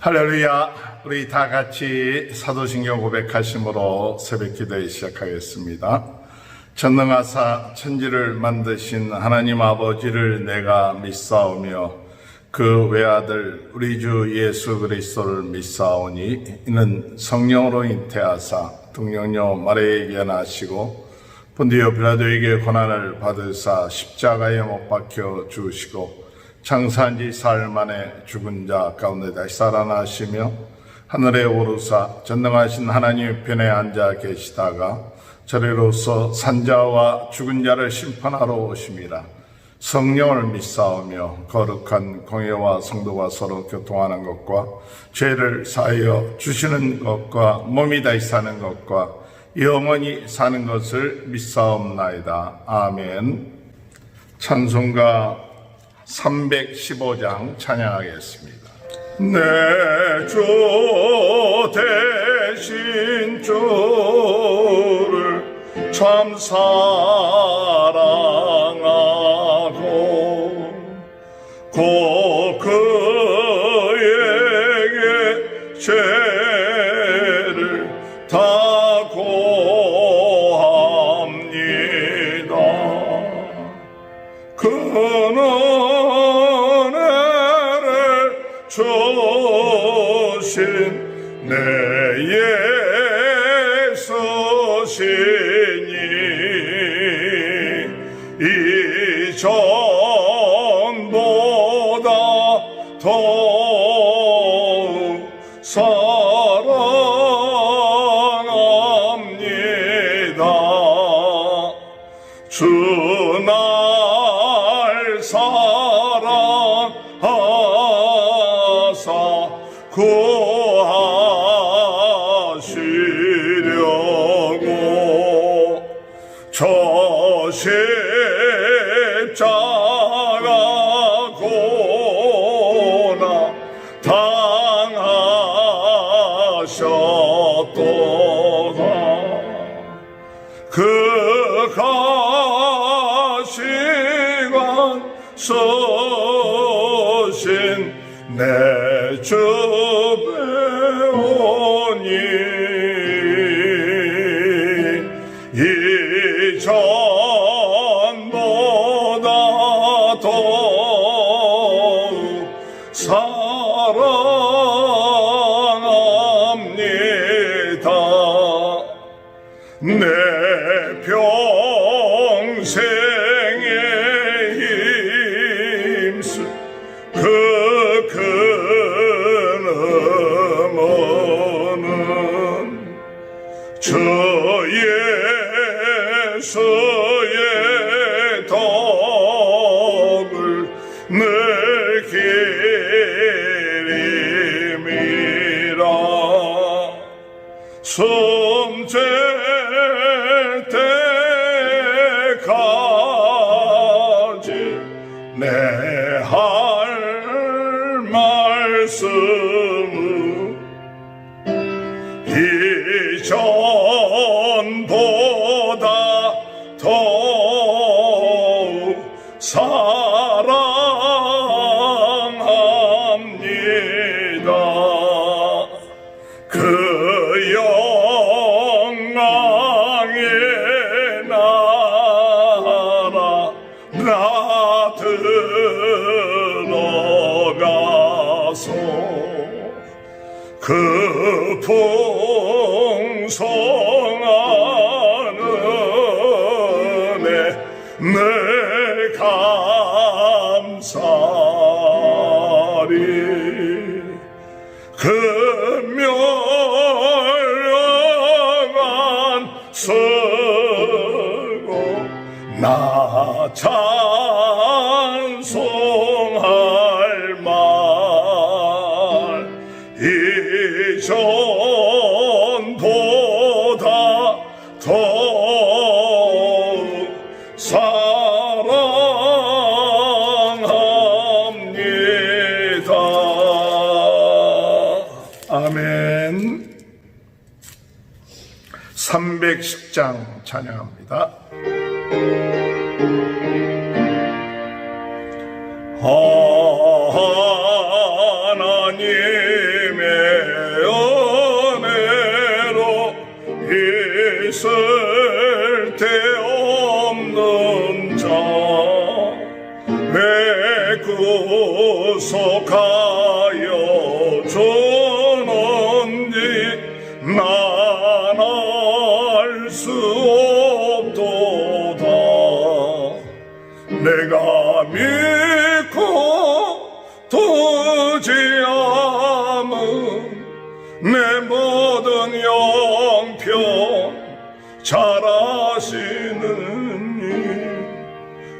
할렐루야. 우리 다 같이 사도신경 고백하심으로 새벽 기도에 시작하겠습니다. 전능하사 천지를 만드신 하나님 아버지를 내가 믿사오며 그 외아들 우리 주 예수 그리스도를 믿사오니 이는 성령으로 잉태하사 동령녀 마리아에게 나시고 본디오 빌라도에게 고난을 받으사 십자가에 못 박혀 죽으시고 장사한 지 사흘 만에 죽은 자 가운데 다시 살아나시며 하늘에 오르사 전능하신 하나님의 편에 앉아 계시다가 저리로서 산자와 죽은 자를 심판하러 오심이라. 성령을 믿사오며 거룩한 공예와 성도가 서로 교통하는 것과 죄를 사하여 주시는 것과 몸이 다시 사는 것과 영원히 사는 것을 믿사옵나이다. 아멘. 찬송가 315장 찬양하겠습니다. 내 주 대신 주를 참 사랑하고 곧 그에게 죄를 다 고합니다. 그는 주신 내 예수시니 이전보다 더욱 사랑합니다. 주 날 사랑하사 구하시려고 저 십자가 고난 당하셨도다. 그 가시관 서신 내 주 배우니 이전보다 더욱 사랑합니다. 내 평생의 힘쓰 그 저 예수의 덕을 늘 기림이라. 숨질 때까지 내 할 말씀은 이전보다 더욱 사랑합니다. 그 영광의 나라 나 들어가서 그 풍성한 은혜 늘 감사리. 그 멸망한 쓰고 나 찬송할 말 이전보다 더욱 사랑합니다. 아멘. 310장 찬양합니다. 하나님의 구속하여 주는지 난 알 수 없도다. 내가 믿고 두지 않은 내 모든 영평 잘 아시는 이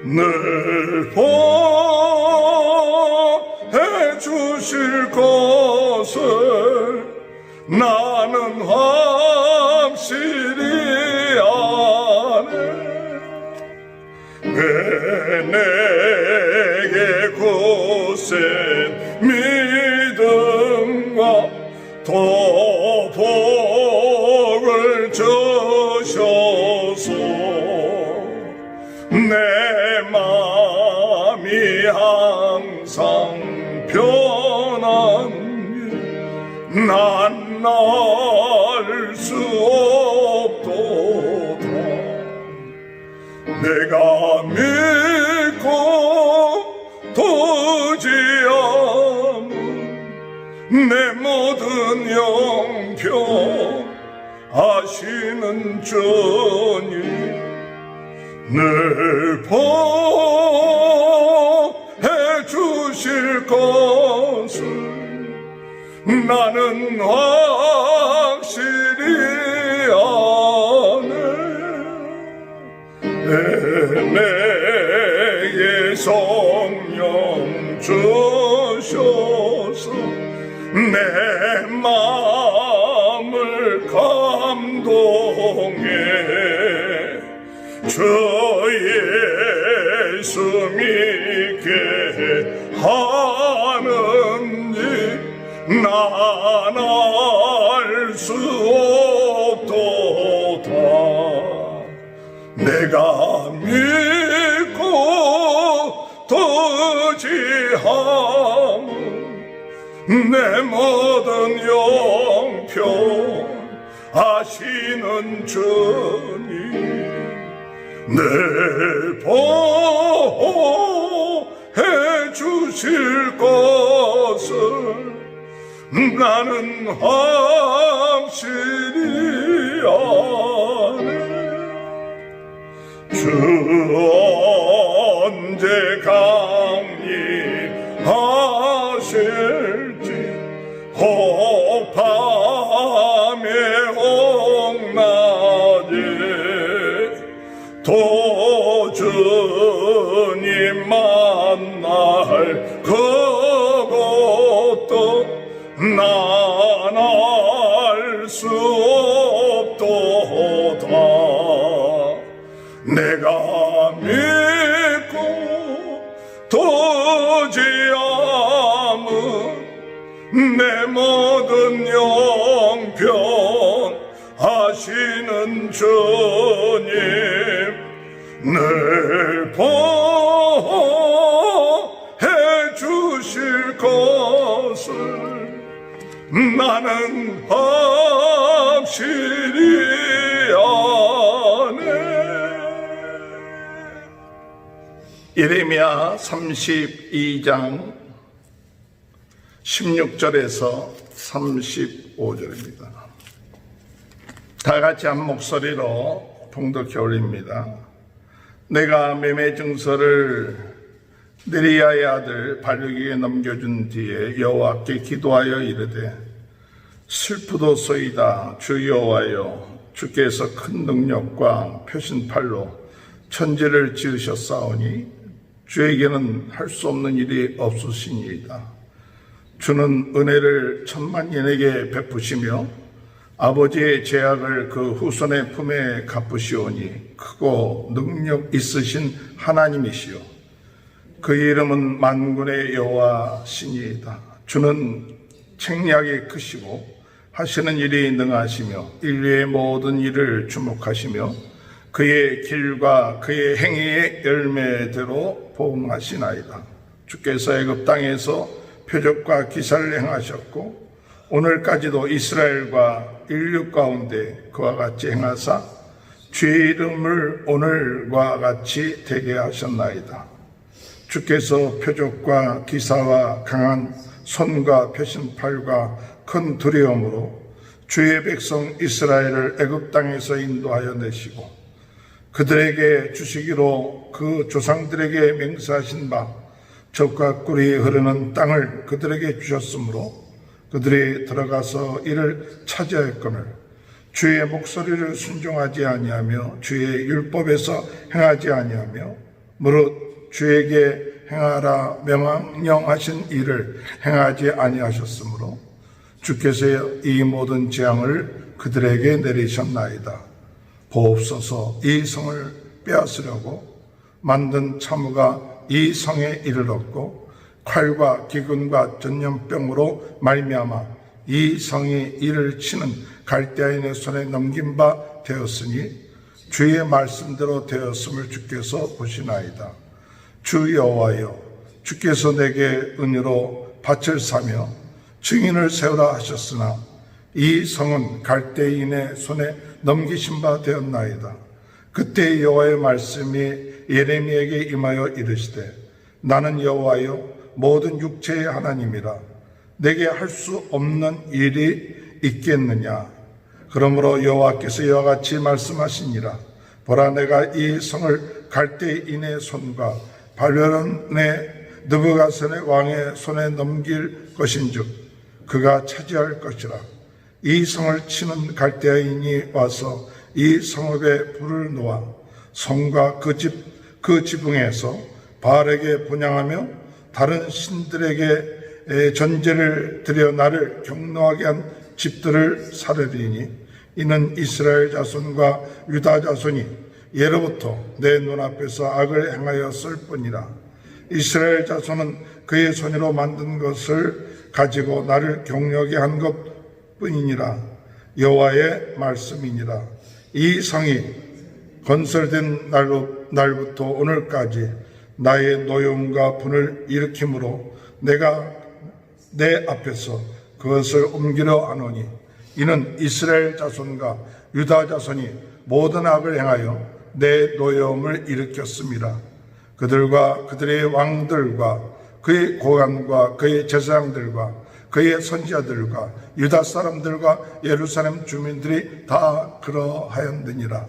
늘 보해 주실 것을 나는 확실히 아네. 왜 내게 굳센 믿음과 또 복을 주셔서 내 마음이 항상 편안히 난 알 수 없도다. 내가 믿고 두지 않은 내 모든 영평 아시는 주님 늘 보해 주실 것을 나는 확실히 아네. 내게 성령 주셔서 내 마음을 감동해 주 예수 믿게 하는지 난 알 수 없도다. 내가 믿고 두지 않은 내 모든 영평 아시는 주님 늘 보해 주실 것을 나는 확실히 아네. 주 언제 강림하실지 혹 밤에 혹낮에 또 주님 만날 그것도 난 알 수 없도다. 내가 믿고 두지 않은 내 모든 영평 아시는 주님 늘 보해 주실 것을 나는 확실히 아네. 예레미야 32장 16절에서 35절입니다. 다 같이 한 목소리로 봉독해 올립니다. 내가 매매 증서를 느리야의 아들 바르기에게 넘겨준 뒤에 여호와께 기도하여 이르되 슬프도소이다. 주 여호와여, 주께서 큰 능력과 표신팔로 천지를 지으셨사오니 주에게는 할 수 없는 일이 없으시니이다. 주는 은혜를 천만인에게 베푸시며 아버지의 죄악을 그 후손의 품에 갚으시오니 크고 능력 있으신 하나님이시오. 그의 이름은 만군의 여호와시니이다. 주는 책략이 크시고 하시는 일이 능하시며 인류의 모든 일을 주목하시며 그의 길과 그의 행위의 열매대로 보응하시나이다. 주께서 애굽 땅에서 표적과 기사를 행하셨고 오늘까지도 이스라엘과 인류 가운데 그와 같이 행하사 주의 이름을 오늘과 같이 되게 하셨나이다. 주께서 표적과 기사와 강한 손과 표신팔과 큰 두려움으로 주의 백성 이스라엘을 애굽 땅에서 인도하여 내시고 그들에게 주시기로 그 조상들에게 맹세하신 바 젖과 꿀이 흐르는 땅을 그들에게 주셨으므로 그들이 들어가서 이를 차지하였거늘 주의 목소리를 순종하지 아니하며 주의 율법에서 행하지 아니하며 무릇 주에게 행하라 명령하신 일을 행하지 아니하셨으므로 주께서 이 모든 재앙을 그들에게 내리셨나이다. 보옵소서. 이 성을 빼앗으려고 만든 참호가 이 성에 이르렀고 칼과 기근과 전염병으로 말미암아 이 성이 이를 치는 갈대아인의 손에 넘긴 바 되었으니 주의 말씀대로 되었음을 주께서 보시나이다. 주 여호와여, 주께서 내게 은혜로 밭을 사며 증인을 세우라 하셨으나 이 성은 갈대인의 손에 넘기신 바 되었나이다. 그때 여호와의 말씀이 예레미야에게 임하여 이르시되 나는 여호와여 모든 육체의 하나님이라. 내게 할 수 없는 일이 있겠느냐. 그러므로 여호와께서 이와 같이 말씀하시니라. 보라, 내가 이 성을 갈대인의 손과 바벨론의 느부갓네살 왕의 손에 넘길 것인즉 그가 차지할 것이라. 이 성을 치는 갈대아인이 와서 이 성읍에 불을 놓아 성과 그 지붕에서 바알에게 분향하며 다른 신들에게 전제를 드려 나를 경노하게 한 집들을 사르리니 이는 이스라엘 자손과 유다 자손이 예로부터 내 눈앞에서 악을 행하였을 뿐이라. 이스라엘 자손은 그의 손으로 만든 것을 가지고 나를 경노하게 한 것뿐이니라. 여호와의 말씀이니라. 이 성이 건설된 날부터 오늘까지 나의 노여움과 분을 일으킴으로 내가 내 앞에서 그것을 옮기려 하노니 이는 이스라엘 자손과 유다 자손이 모든 악을 행하여 내 노여움을 일으켰습니다. 그들과 그들의 왕들과 그의 고관과 그의 제사장들과 그의 선지자들과 유다 사람들과 예루살렘 주민들이 다 그러하였느니라.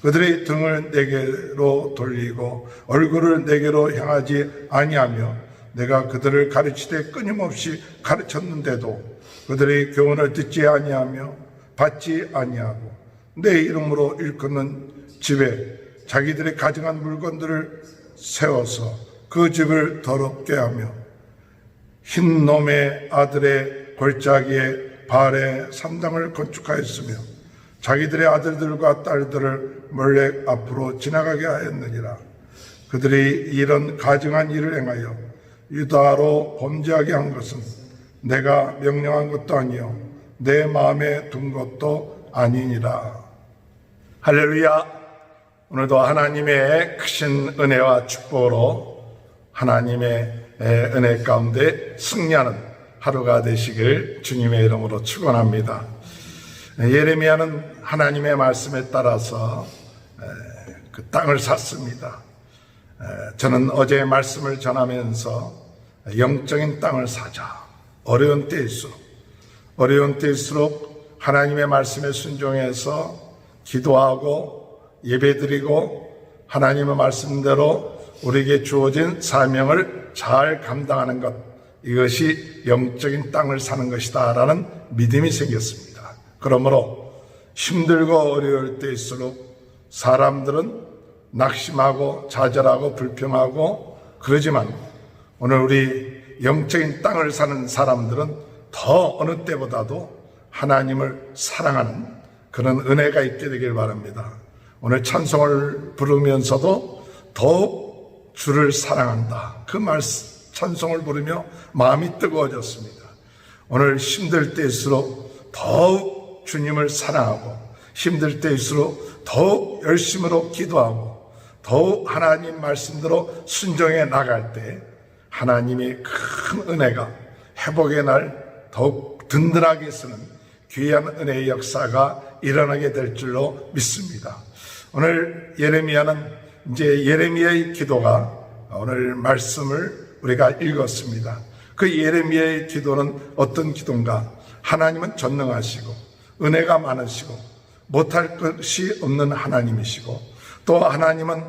그들의 등을 내게로 돌리고 얼굴을 내게로 향하지 아니하며 내가 그들을 가르치되 끊임없이 가르쳤는데도 그들의 교훈을 듣지 아니하며 받지 아니하고 내 이름으로 일컫는 집에 자기들의 가증한 물건들을 세워서 그 집을 더럽게 하며 흰 놈의 아들의 골짜기에 바알의 산당을 건축하였으며 자기들의 아들들과 딸들을 몰렉 앞으로 지나가게 하였느니라. 그들이 이런 가증한 일을 행하여 유다로 범죄하게 한 것은 내가 명령한 것도 아니요 내 마음에 둔 것도 아니니라. 할렐루야. 오늘도 하나님의 크신 은혜와 축복으로 하나님의 은혜 가운데 승리하는 하루가 되시길 주님의 이름으로 축원합니다. 예레미야는 하나님의 말씀에 따라서 그 땅을 샀습니다. 저는 어제 말씀을 전하면서 영적인 땅을 사자. 어려운 때일수록 하나님의 말씀에 순종해서 기도하고 예배드리고 하나님의 말씀대로 우리에게 주어진 사명을 잘 감당하는 것, 이것이 영적인 땅을 사는 것이다 라는 믿음이 생겼습니다. 그러므로 힘들고 어려울 때일수록 사람들은 낙심하고 좌절하고 불평하고 그러지만 오늘 우리 영적인 땅을 사는 사람들은 더 어느 때보다도 하나님을 사랑하는 그런 은혜가 있게 되길 바랍니다. 오늘 찬송을 부르면서도 더욱 주를 사랑한다. 그 찬송을 부르며 마음이 뜨거워졌습니다. 오늘 힘들 때일수록 더욱 주님을 사랑하고 힘들 때일수록 더욱 열심으로 기도하고 더욱 하나님 말씀대로 순종해 나갈 때 하나님이 큰 은혜가 회복의 날 더욱 든든하게 쓰는 귀한 은혜의 역사가 일어나게 될 줄로 믿습니다. 오늘 예레미야는 이제 예레미야의 기도가 오늘 말씀을 우리가 읽었습니다. 그 예레미야의 기도는 어떤 기도인가? 하나님은 전능하시고 은혜가 많으시고 못할 것이 없는 하나님이시고, 또 하나님은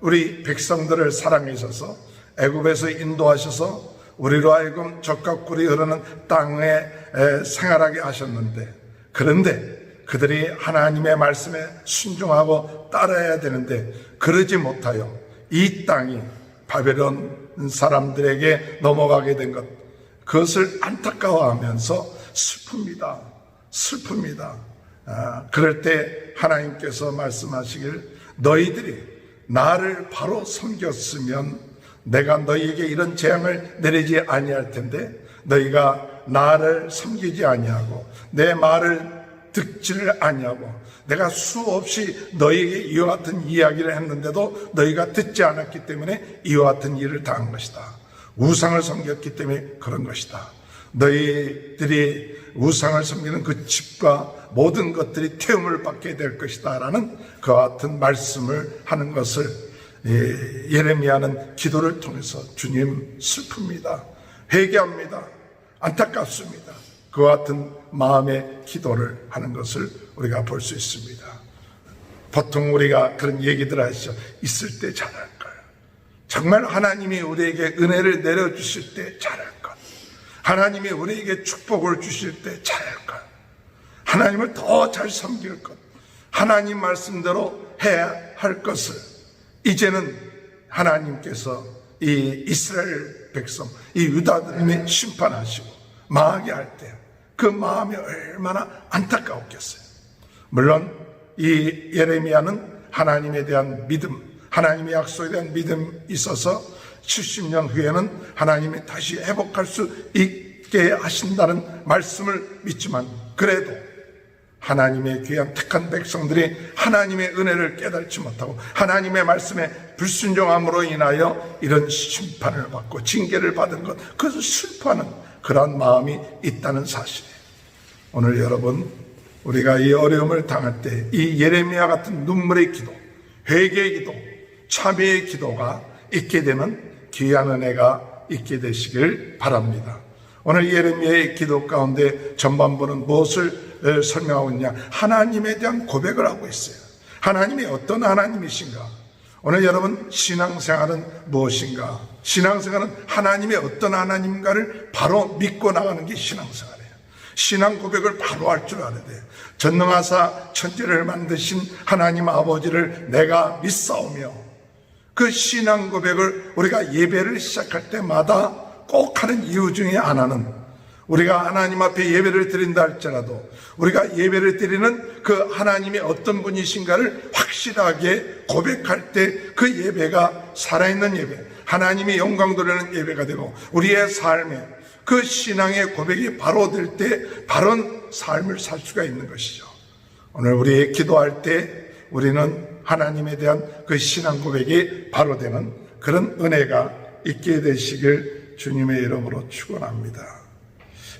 우리 백성들을 사랑하셔서 애굽에서 인도하셔서 우리로 하여금 젖과 꿀이 흐르는 땅에 생활하게 하셨는데, 그런데 그들이 하나님의 말씀에 순종하고 따라야 되는데 그러지 못하여 이 땅이 바벨론 사람들에게 넘어가게 된 것, 그것을 안타까워하면서 슬픕니다. 그럴 때 하나님께서 말씀하시길, 너희들이 나를 바로 섬겼으면 내가 너희에게 이런 재앙을 내리지 아니할 텐데, 너희가 나를 섬기지 아니하고 내 말을 듣지를 아니하고 내가 수없이 너희에게 이와 같은 이야기를 했는데도 너희가 듣지 않았기 때문에 이와 같은 일을 당한 것이다. 우상을 섬겼기 때문에 그런 것이다. 너희들이 우상을 섬기는 그 집과 모든 것들이 태움을 받게 될 것이다 라는 그와 같은 말씀을 하는 것을 예레미야는 기도를 통해서, 주님 슬픕니다, 회개합니다, 안타깝습니다, 그와 같은 마음의 기도를 하는 것을 우리가 볼 수 있습니다. 보통 우리가 그런 얘기들을 하시죠. 있을 때 잘할 걸, 정말 하나님이 우리에게 은혜를 내려주실 때 잘할 것, 하나님이 우리에게 축복을 주실 때 잘할 것, 하나님을 더 잘 섬길 것, 하나님 말씀대로 해야 할 것을 이제는 하나님께서 이 이스라엘 백성, 이 유다들이 심판하시고 망하게 할 때 그 마음이 얼마나 안타까웠겠어요. 물론 이 예레미야는 하나님에 대한 믿음, 하나님의 약속에 대한 믿음이 있어서 70년 후에는 하나님이 다시 회복할 수 있게 하신다는 말씀을 믿지만, 그래도 하나님의 귀한 택한 백성들이 하나님의 은혜를 깨닫지 못하고 하나님의 말씀에 불순종함으로 인하여 이런 심판을 받고 징계를 받은 것, 그것을 슬퍼하는 그런 마음이 있다는 사실이에요. 오늘 여러분, 우리가 이 어려움을 당할 때 이 예레미야 같은 눈물의 기도, 회개의 기도, 참회의 기도가 있게 되는 귀한 은혜가 있게 되시길 바랍니다. 오늘 예레미야의 기도 가운데 전반부는 무엇을 설명하고 있냐? 하나님에 대한 고백을 하고 있어요. 하나님이 어떤 하나님이신가? 오늘 여러분, 신앙생활은 무엇인가? 신앙생활은 하나님이 어떤 하나님인가를 바로 믿고 나가는 게 신앙생활이에요. 신앙 고백을 바로 할 줄 알아야 돼요. 전능하사 천지를 만드신 하나님 아버지를 내가 믿사오며, 그 신앙 고백을 우리가 예배를 시작할 때마다 꼭 하는 이유 중에 하나는, 우리가 하나님 앞에 예배를 드린다 할지라도 우리가 예배를 드리는 그 하나님이 어떤 분이신가를 확실하게 고백할 때 그 예배가 살아있는 예배, 하나님이 영광 돌리는 예배가 되고 우리의 삶에 그 신앙의 고백이 바로 될 때 바른 삶을 살 수가 있는 것이죠. 오늘 우리 기도할 때 우리는 하나님에 대한 그 신앙 고백이 바로 되는 그런 은혜가 있게 되시길 주님의 이름으로 축원합니다.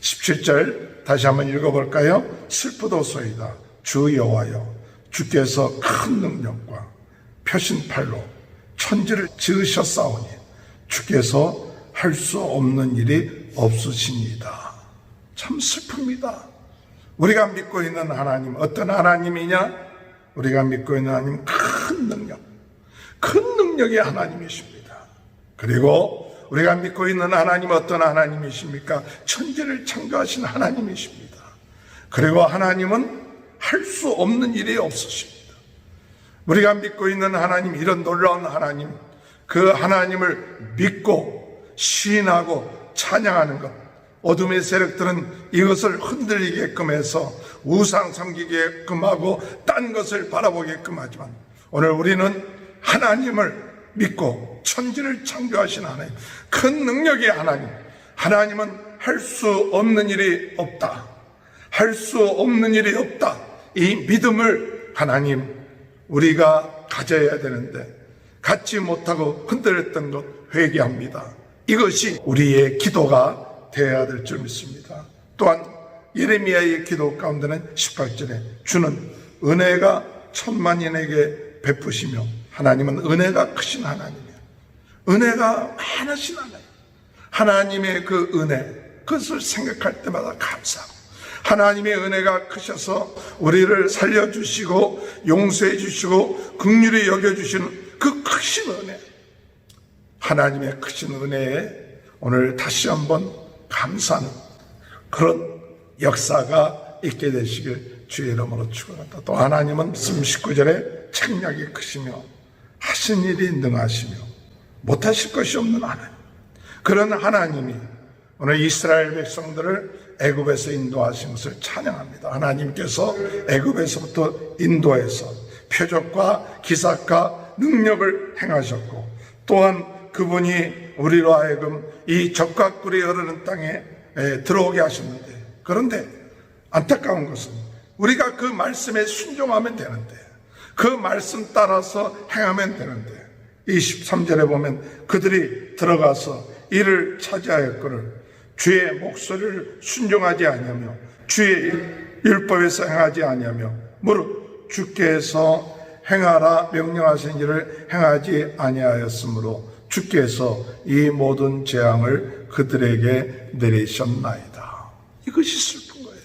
17절 다시 한번 읽어볼까요? 슬프도소이다 주 여호와여, 주께서 큰 능력과 펴신 팔로 천지를 지으셨사오니 주께서 할 수 없는 일이 없으십니다. 참 슬픕니다. 우리가 믿고 있는 하나님, 어떤 하나님이냐? 우리가 믿고 있는 하나님, 큰 능력의 하나님이십니다. 그리고 우리가 믿고 있는 하나님, 어떤 하나님이십니까? 천지를 창조하신 하나님이십니다. 그리고 하나님은 할 수 없는 일이 없으십니다. 우리가 믿고 있는 하나님, 이런 놀라운 하나님, 그 하나님을 믿고 시인하고 찬양하는 것, 어둠의 세력들은 이것을 흔들리게끔 해서 우상 섬기게끔 하고 딴 것을 바라보게끔 하지만, 오늘 우리는 하나님을 믿고 천지를 창조하신 하나님, 큰 능력의 하나님, 하나님은 할 수 없는 일이 없다, 할 수 없는 일이 없다, 이 믿음을 하나님 우리가 가져야 되는데 갖지 못하고 흔들렸던 것 회개합니다. 이것이 우리의 기도가 되어야 될 줄 믿습니다. 또한 예레미야의 기도 가운데는 18절에 주는 은혜가 천만인에게 베푸시며, 하나님은 은혜가 크신 하나님이에요. 은혜가 많으신 하나님, 하나님의 그 은혜, 그것을 생각할 때마다 감사하고, 하나님의 은혜가 크셔서 우리를 살려주시고 용서해 주시고 긍휼히 여겨주시는 그 크신 은혜, 하나님의 크신 은혜에 오늘 다시 한번 감사하는 그런 역사가 있게 되시길 주의 이름으로 축원합니다. 또 하나님은 말씀 19절에 책략이 크시며 하신 일이 능하시며 못하실 것이 없는 하나님, 그런 하나님이 오늘 이스라엘 백성들을 애굽에서 인도하신 것을 찬양합니다. 하나님께서 애굽에서부터 인도해서 표적과 기사과 능력을 행하셨고, 또한 그분이 우리로 하여금 이 젖과 꿀이 흐르는 땅에 들어오게 하셨는데, 그런데 안타까운 것은 우리가 그 말씀에 순종하면 되는데, 그 말씀 따라서 행하면 되는데, 23절에 보면 그들이 들어가서 이를 차지하였거늘 주의 목소리를 순종하지 아니하며 주의 율법에서 행하지 아니하며 무릇 주께서 행하라 명령하신 일을 행하지 아니하였으므로 주께서 이 모든 재앙을 그들에게 내리셨나이다. 이것이 슬픈 거예요.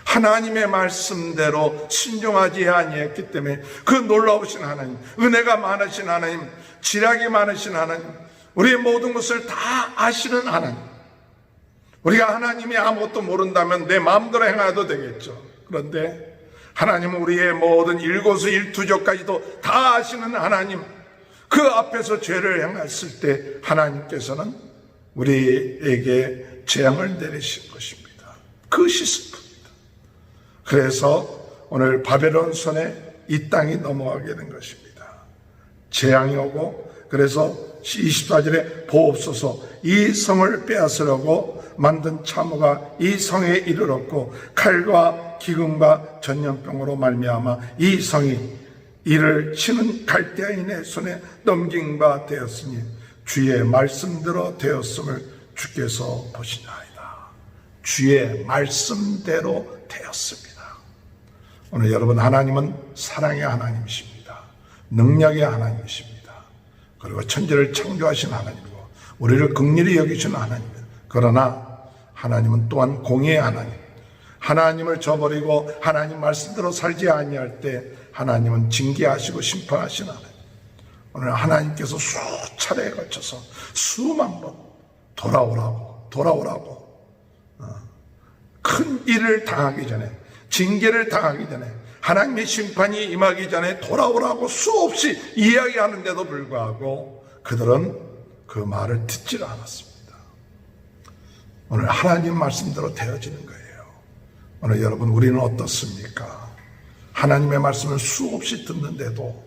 하나님의 말씀대로 순종하지 아니했기 때문에 그 놀라우신 하나님, 은혜가 많으신 하나님, 지략이 많으신 하나님, 우리의 모든 것을 다 아시는 하나님, 우리가 하나님이 아무것도 모른다면 내 마음대로 행해도 되겠죠. 그런데 하나님은 우리의 모든 일거수 일투족까지도 다 아시는 하나님, 그 앞에서 죄를 행했을 때 하나님께서는 우리에게 재앙을 내리신 것입니다. 그것이 슬픕니다. 그래서 오늘 바벨론 손에 이 땅이 넘어가게 된 것입니다. 재앙이 오고, 그래서 24절에 보옵소서 이 성을 빼앗으려고 만든 참호가 이 성에 이르렀고 칼과 기근과 전염병으로 말미암아 이 성이 이를 치는 갈대아인의 손에 넘긴 바 되었으니 주의 말씀대로 되었음을 주께서 보시나이다. 주의 말씀대로 되었습니다. 오늘 여러분, 하나님은 사랑의 하나님이십니다. 능력의 하나님이십니다. 그리고 천지를 창조하신 하나님이고 우리를 긍휼히 여기시는 하나님입니다. 그러나 하나님은 또한 공의의 하나님, 하나님을 저버리고 하나님 말씀대로 살지 아니할 때 하나님은 징계하시고 심판하시는 하나님. 오늘 하나님께서 수차례에 걸쳐서 수만 번 돌아오라고 큰 일을 당하기 전에, 징계를 당하기 전에, 하나님의 심판이 임하기 전에 돌아오라고 수없이 이야기하는데도 불구하고 그들은 그 말을 듣지 않았습니다. 오늘 하나님 말씀대로 되어지는 거예요. 오늘 여러분, 우리는 어떻습니까? 하나님의 말씀을 수없이 듣는데도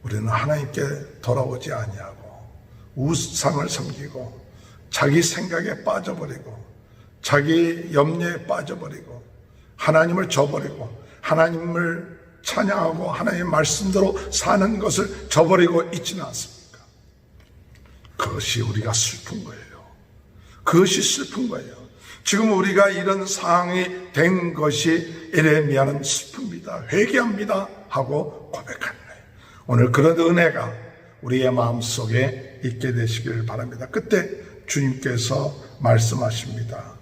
우리는 하나님께 돌아오지 아니하고 우상을 섬기고 자기 생각에 빠져버리고 자기 염려에 빠져버리고 하나님을 저버리고 하나님을 찬양하고 하나님의 말씀대로 사는 것을 저버리고 있지는 않습니까? 그것이 우리가 슬픈 거예요. 그것이 슬픈 거예요. 지금 우리가 이런 상황이 된 것이 에레미야는 슬픕니다. 회개합니다 하고 고백하는 거예요. 오늘 그런 은혜가 우리의 마음속에 있게 되시길 바랍니다. 그때 주님께서 말씀하십니다.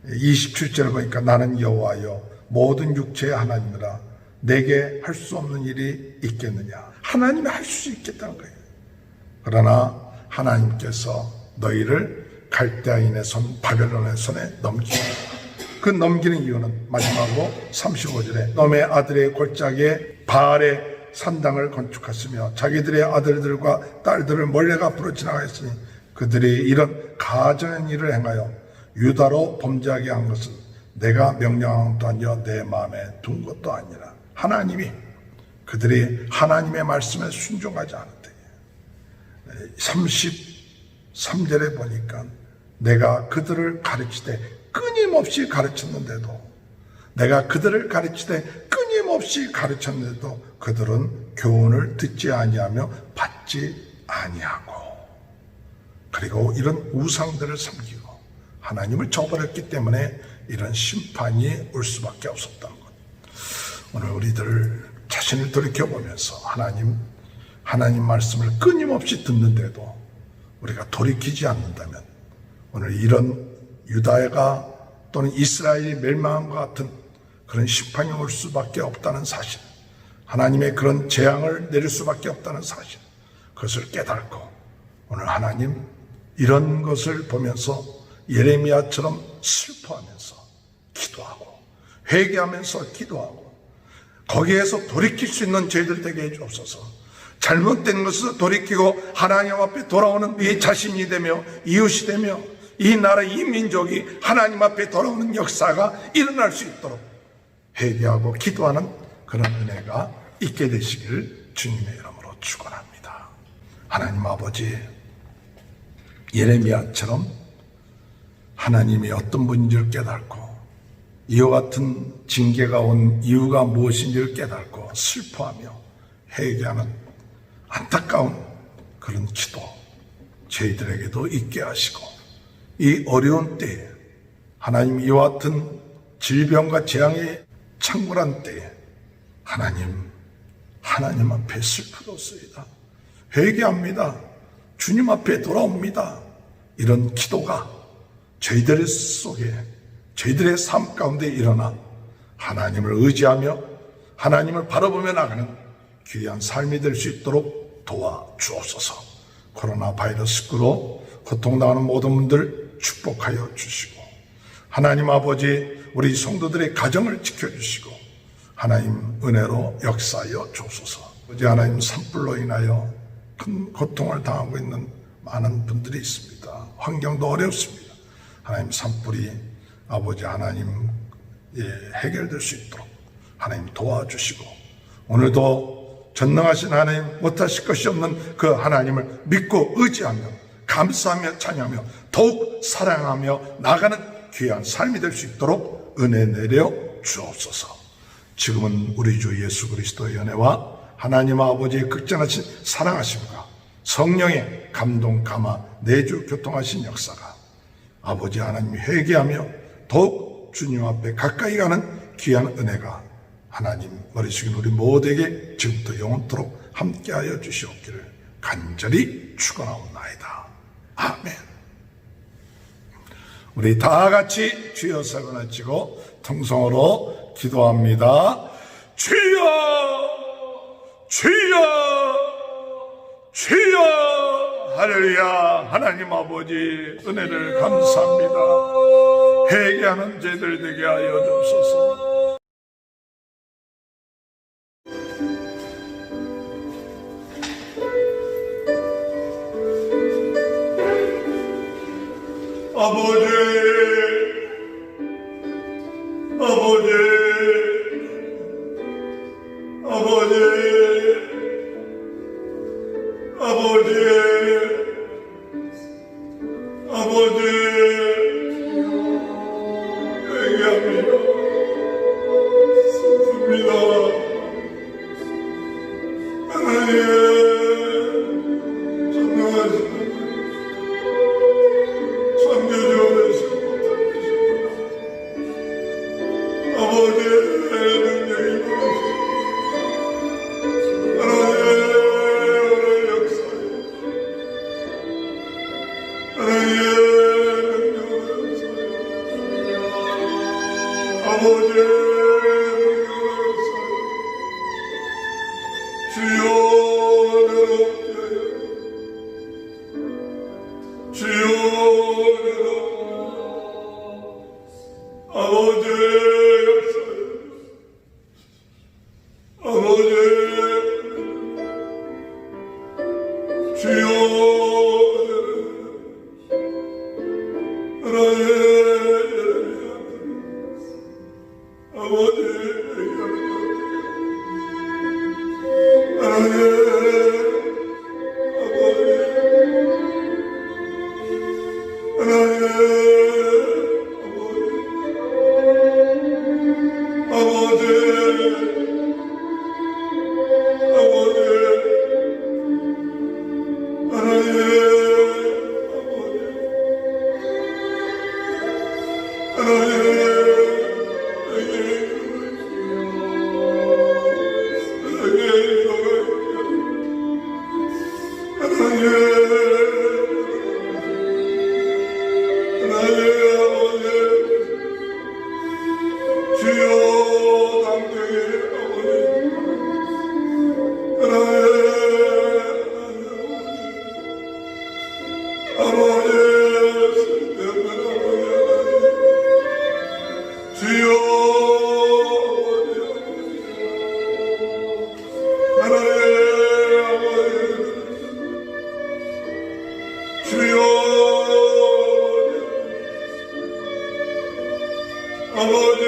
27절을 보니까 나는 여호와여 모든 육체의 하나님이라 내게 할 수 없는 일이 있겠느냐. 하나님이 할 수 있겠다는 거예요. 그러나 하나님께서 너희를 갈대아인의 손, 바벨론의 손에 넘기고, 그 넘기는 이유는 마지막으로 35절에 너의 아들의 골짜기에 바알의 산당을 건축했으며 자기들의 아들들과 딸들을 몰래 앞으로 지나가였으니 그들이 이런 가증한 일을 행하여 유다로 범죄하게 한 것은 내가 명령한 것도 아니요 내 마음에 둔 것도 아니라. 하나님이 그들이 하나님의 말씀에 순종하지 않았대. 33절에 보니까 내가 그들을 가르치되 끊임없이 가르쳤는데도, 내가 그들을 가르치되 끊임없이 가르쳤는데도 그들은 교훈을 듣지 아니하며 받지 아니하고, 그리고 이런 우상들을 섬기고 하나님을 저버렸기 때문에 이런 심판이 올 수밖에 없었다는 것. 오늘 우리들 자신을 돌이켜보면서 하나님 말씀을 끊임없이 듣는데도 우리가 돌이키지 않는다면 오늘 이런 유다가 또는 이스라엘이 멸망한 것 같은 그런 심판이 올 수밖에 없다는 사실, 하나님의 그런 재앙을 내릴 수밖에 없다는 사실, 그것을 깨닫고 오늘 하나님 이런 것을 보면서 예레미야처럼 슬퍼하면서 기도하고 회개하면서 기도하고 거기에서 돌이킬 수 있는 저희들 되게 해주옵소서. 잘못된 것을 돌이키고 하나님 앞에 돌아오는 우리 자신이 되며 이웃이 되며 이 나라 이 민족이 하나님 앞에 돌아오는 역사가 일어날 수 있도록 회개하고 기도하는 그런 은혜가 있게 되시길 주님의 이름으로 축원합니다. 하나님 아버지, 예레미야처럼 하나님이 어떤 분인지를 깨닫고 이와 같은 징계가 온 이유가 무엇인지를 깨닫고 슬퍼하며 회개하는 안타까운 그런 기도 저희들에게도 있게 하시고, 이 어려운 때에 하나님 이와 같은 질병과 재앙이 창궐한 때에 하나님 앞에 슬프도소이다, 회개합니다, 주님 앞에 돌아옵니다, 이런 기도가 저희들 속에 저희들의 삶 가운데 일어나 하나님을 의지하며 하나님을 바라보며 나가는 귀한 삶이 될 수 있도록 도와주옵소서. 코로나 바이러스로 고통당하는 모든 분들 축복하여 주시고, 하나님 아버지 우리 성도들의 가정을 지켜주시고 하나님 은혜로 역사하여 주옵소서. 어제 하나님 산불로 인하여 큰 고통을 당하고 있는 많은 분들이 있습니다. 환경도 어렵습니다. 하나님 산불이 아버지 하나님 해결될 수 있도록 하나님 도와주시고, 오늘도 전능하신 하나님 못하실 것이 없는 그 하나님을 믿고 의지하며 감사하며 찬양하며 더욱 사랑하며 나가는 귀한 삶이 될 수 있도록 은혜 내려 주옵소서. 지금은 우리 주 예수 그리스도의 은혜와 하나님 아버지의 극진하신 사랑하심과 성령의 감동 감화 내주 교통하신 역사가 아버지 하나님이 회개하며 더욱 주님 앞에 가까이 가는 귀한 은혜가 하나님 머리 숙인 우리 모두에게 지금부터 영원토록 함께하여 주시옵기를 간절히 축원하옵나이다. 아멘. 우리 다 같이 주여 서건을 치고 통성으로 기도합니다. 주여 주여 주여. 할렐루야. 하나님 아버지 은혜를 감사합니다. 회개하는 죄들 되게 하여 주옵소서. 아버지, 아버지, 아버지, 아버지, 아버지, 회개합니다. 슬픕니다. 하나님, 전능하신 아버지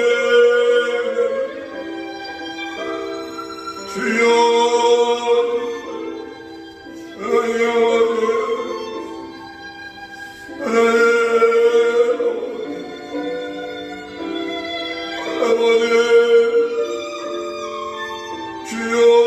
주여 하나님 아버지 주여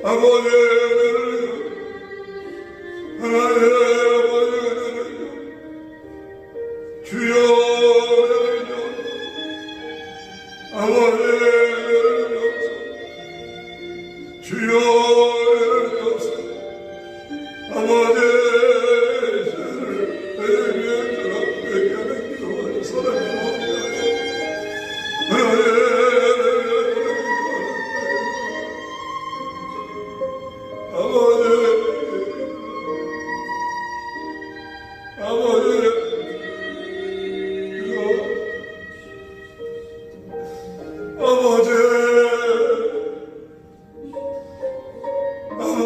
아버지